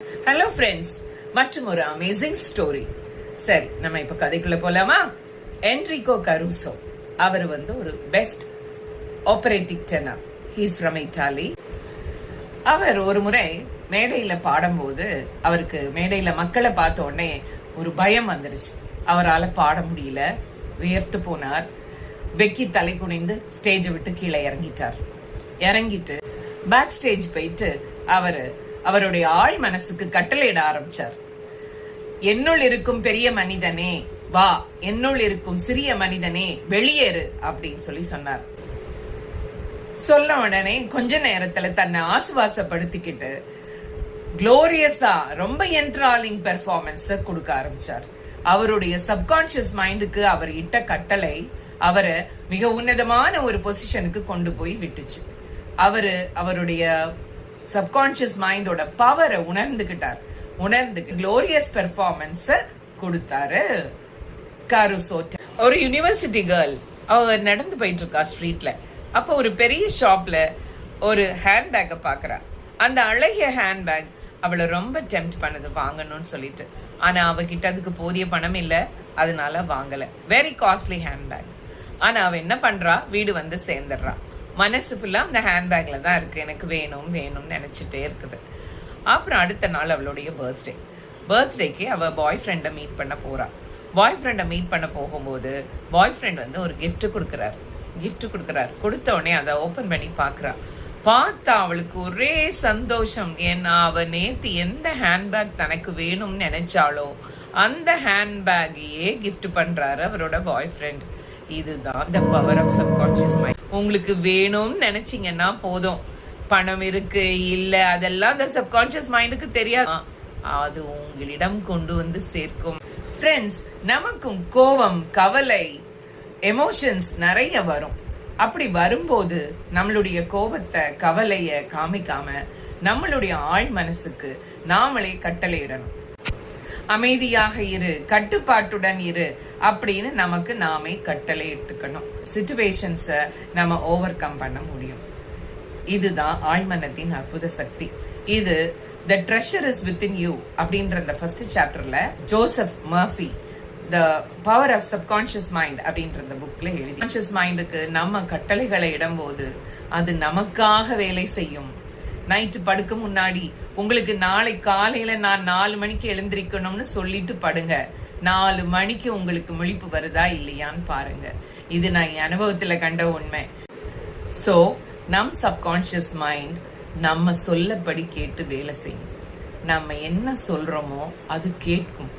Hello friends, மற்றும் ஒரு amazing story. சரி, நம்ம இப்ப கதைக்குள்ள போலாமா? என்ரிகோ கரூசோ அவர் ஒரு best operatic tenor. He's from Italy. அவர் ஒரு முறை மேடையில பாடும்போது அவருக்கு மேடையில மக்களை பார்த்த உடனே ஒரு பயம் வந்துருச்சு. அவரால் பாட முடியல, வியர்த்து போனார். வெக்கி தலை குனிந்து ஸ்டேஜை விட்டு கீழே இறங்கிட்டு பேக் ஸ்டேஜ் போயிட்டு அவருடைய ஆள் மனசுக்கு கட்டளையிட ஆரம்பிச்சார். என்னுள் இருக்கும் பெரிய மனிதனே வா, என்னுள் இருக்கும் சிறிய மனிதனே வெளியேறு அப்படின்னு சொன்னார். சொல்ல உடனே கொஞ்ச நேரத்துல தன்னை ஆசுவாசப்படுத்திக்கிட்டு குளோரியஸா ரொம்ப என்ட்ராலிங் பெர்ஃபார்மன்ஸ் கொடுக்க ஆரம்பிச்சார். அவருடைய சப்கான்சியஸ் மைண்டுக்கு அவர் இட்ட கட்டளை அவரை மிக உன்னதமான ஒரு பொசிஷனுக்கு கொண்டு போய் விட்டுச்சு. அவருடைய சப்கான்சியஸ் மைண்டோட பவரை உணர்ந்து குளோரியஸ் பெர்ஃபார்மன்ஸ் கொடுத்தாரு கரூசோ. ஒரு யூனிவர்சிட்டி கேர்ள் அவ நடந்து போயிட்டு இருக்கா ஸ்ட்ரீட்ல. அப்ப ஒரு பெரிய ஷாப்ல ஒரு ஹேண்ட்பேக்கை பாக்குறா. அந்த அழகிய ஹேண்ட்பேக் அவளை ரொம்ப டெம்ப்ட் பண்ணுது வாங்கணும்னு சொல்லிட்டு. ஆனா அவகிட்ட அதுக்கு போதிய பணம் இல்ல, அதனால வாங்கல. Very costly handbag. ஆனா அவ என்ன பண்றா, வீடு வந்து சேர்ந்துடுறா. மனசு ஃபுல்லா அந்த ஹேண்ட்பேக்ல தான் இருக்கு, எனக்கு வேணும்னு நினைச்சிட்டே இருக்குது. அப்புறம் அடுத்த நாள் அவளுடைய பர்த்டேக்கு அவ பாய் ஃப்ரெண்டை மீட் பண்ண போறா. பாய் ஃப்ரெண்டை மீட் பண்ண போகும்போது பாய் ஃப்ரெண்ட் ஒரு கிஃப்ட் கொடுக்குறாரு. கொடுத்த உடனே அதை ஓபன் பண்ணி பார்த்தா அவளுக்கு ஒரே சந்தோஷம். ஏன்னா அவ நேத்து எந்த ஹேண்ட்பேக் தனக்கு வேணும்னு நினைச்சாலோ அந்த ஹேண்ட்பேக்கையே கிஃப்ட் பண்றாரு அவரோட பாய் ஃப்ரெண்ட். இதுதான் the power of subconscious mind. உங்களுக்கு வேணும்னு நினைச்சீங்கன்னா போதும், பணம் இருக்கு இல்ல அதெல்லாம் அந்த சப்கான்சியஸ் மைண்டுக்கு தெரியாது, அது உங்களிடம் கொண்டு வந்து சேர்க்கும். ஃப்ரெண்ட்ஸ், நமக்கும் கோபம், கவலை, எமோஷன்ஸ் நிறைய வரும். அப்படி வரும்போது நம்மளுடைய கோபத்தை, கவலைய காமிக்காம நம்மளுடைய ஆழ் மனசுக்கு நாமளே கட்டளையிடணும். அமைதியாக இரு, கட்டுப்பாட்டுடன் இரு அப்படின்னு நமக்கு நாமே கட்டளை இட்டுக்கணும். சிச்சுவேஷன்ஸை நம்ம ஓவர் கம் பண்ண முடியும். இதுதான் ஆழ்மனத்தின் அற்புத சக்தி. இது the treasure is within you அப்படின்ற இந்த ஃபர்ஸ்ட் சாப்டர்ல Joseph Murphy the power of subconscious mind அப்படின்ற இந்த புக்ல எழுதி. கான்சியஸ் மைண்டுக்கு நம்ம கட்டளைகளை இடும்போது அது நமக்காக வேலை செய்யும். நைட்டு படுக்க முன்னாடி உங்களுக்கு நாளை காலையில நான் 4 மணிக்கு எழுந்திருக்கணும்னு சொல்லிட்டு படுங்க. 4 மணிக்கு உங்களுக்கு முழிப்பு வருதா இல்லையான்னு பாருங்க. இது நான் என் அனுபவத்துல கண்ட உண்மை. சோ நம் சப்கான்சியஸ் மைண்ட் நம்ம சொல்லபடி கேட்டு வேலை செய்யும். நம்ம என்ன சொல்றோமோ அது கேட்கும்.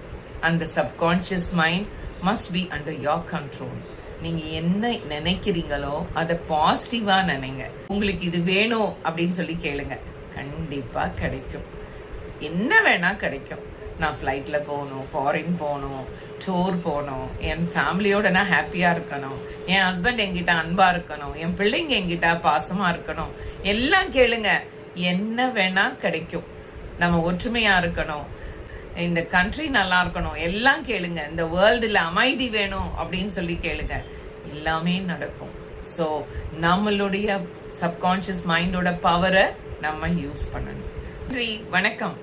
அந்த subconscious mind must be under your control. நீங்க என்ன நினைக்கிறீங்களோ அதை பாசிட்டிவா நினைங்க. உங்களுக்கு இது வேணும் அப்படின்னு சொல்லி கேளுங்க, கண்டிப்பா கிடைக்கும். என்ன வேணா கிடைக்கும். நான் ஃப்ளைட்ல போகணும், ஃபாரின் போகணும், டூர் போகணும், என் ஃபேமிலியோட நான் ஹாப்பியா இருக்கணும், என் ஹஸ்பண்ட் என்கிட்ட அன்பா இருக்கணும், என் பிள்ளைங்க என்கிட்ட பாசமா இருக்கணும், எல்லாம் கேளுங்க, என்ன வேணா கிடைக்கும். நம்ம ஒற்றுமையா இருக்கணும், இந்த கண்ட்ரி நல்லா இருக்கணும், எல்லாம் கேளுங்க. இந்த வேர்ல்டுல அமைதி வேணும் அப்படின்னு சொல்லி கேளுங்க, எல்லாமே நடக்கும். ஸோ நம்மளுடைய சப்கான்சியஸ் மைண்டோட பவரை நம்ம யூஸ் பண்ணணும். நன்றி, வணக்கம்.